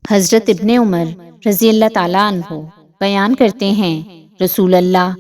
حضرت ابن عمر رضی اللہ تعالیٰ عنہ بیان کرتے ہیں، رسول اللہ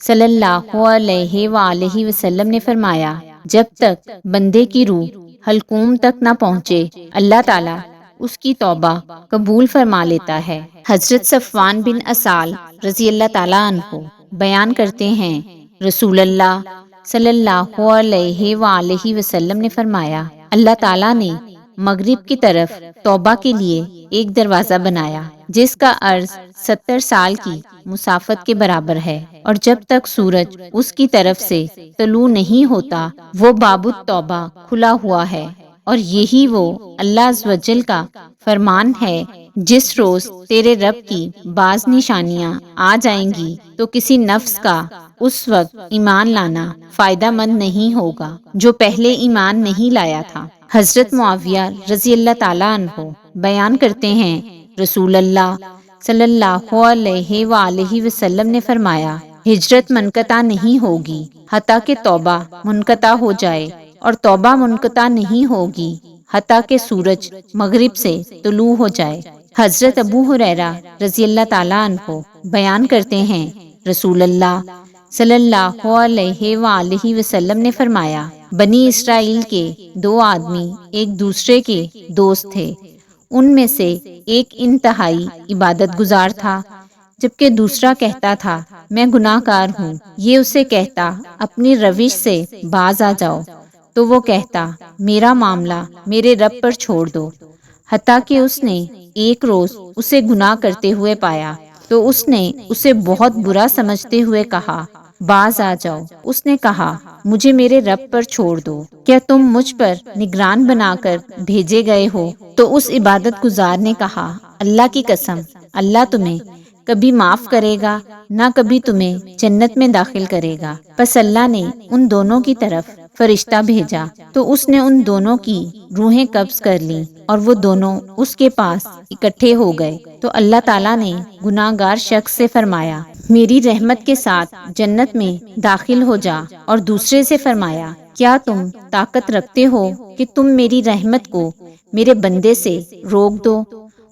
صلی اللہ علیہ وآلہ وسلم نے فرمایا، جب تک بندے کی روح حلقوم تک نہ پہنچے اللہ تعالیٰ اس کی توبہ قبول فرما لیتا ہے۔ حضرت صفوان بن اسال رضی اللہ تعالیٰ عنہ بیان کرتے ہیں، رسول اللہ صلی اللہ علیہ وآلہ وسلم نے فرمایا، اللہ تعالیٰ نے مغرب کی طرف توبہ کے لیے ایک دروازہ بنایا جس کا عرض 70 سال کی مسافت کے برابر ہے، اور جب تک سورج اس کی طرف سے طلوع نہیں ہوتا وہ باب التوبہ کھلا ہوا ہے، اور یہی وہ اللہ عز و جل کا فرمان ہے، جس روز تیرے رب کی بعض نشانیاں آ جائیں گی تو کسی نفس کا اس وقت ایمان لانا فائدہ مند نہیں ہوگا جو پہلے ایمان نہیں لایا تھا۔ حضرت معاویہ رضی اللہ تعالیٰ عنہ بیان کرتے ہیں، رسول اللہ صلی اللہ علیہ وآلہ وسلم نے فرمایا، ہجرت منقطع نہیں ہوگی حتیٰ کہ توبہ منقطع ہو جائے، اور توبہ منقطع نہیں ہوگی حتیٰ کہ سورج مغرب سے طلوع ہو جائے۔ حضرت ابو ہریرہ رضی اللہ تعالیٰ عنہ بیان کرتے ہیں، رسول اللہ صلی اللہ علیہ وآلہ وسلم نے فرمایا، بنی اسرائیل کے 2 آدمی ایک دوسرے کے دوست تھے، ان میں سے ایک انتہائی عبادت گزار تھا جبکہ دوسرا کہتا تھا میں گناہ گار ہوں۔ یہ اسے کہتا اپنی روش سے باز آ جاؤ، تو وہ کہتا میرا معاملہ میرے رب پر چھوڑ دو۔ حتیٰ کہ اس نے ایک روز اسے گناہ کرتے ہوئے پایا تو اس نے اسے بہت برا سمجھتے ہوئے کہا باز آ جاؤ۔ اس نے کہا مجھے میرے رب پر چھوڑ دو، کیا تم مجھ پر نگران بنا کر بھیجے گئے ہو؟ تو اس عبادت گزار نے کہا اللہ کی قسم، اللہ تمہیں کبھی معاف کرے گا نہ کبھی تمہیں جنت میں داخل کرے گا۔ پس اللہ نے ان دونوں کی طرف فرشتہ بھیجا تو اس نے ان دونوں کی روحیں قبض کر لیں اور وہ دونوں اس کے پاس اکٹھے ہو گئے۔ تو اللہ تعالیٰ نے گناہ گار شخص سے فرمایا میری رحمت کے ساتھ جنت میں داخل ہو جا، اور دوسرے سے فرمایا کیا تم طاقت رکھتے ہو کہ تم میری رحمت کو میرے بندے سے روک دو؟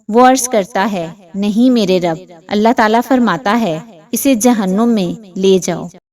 وہ عرض کرتا ہے نہیں میرے رب۔ اللہ تعالیٰ فرماتا ہے اسے جہنم میں لے جاؤ۔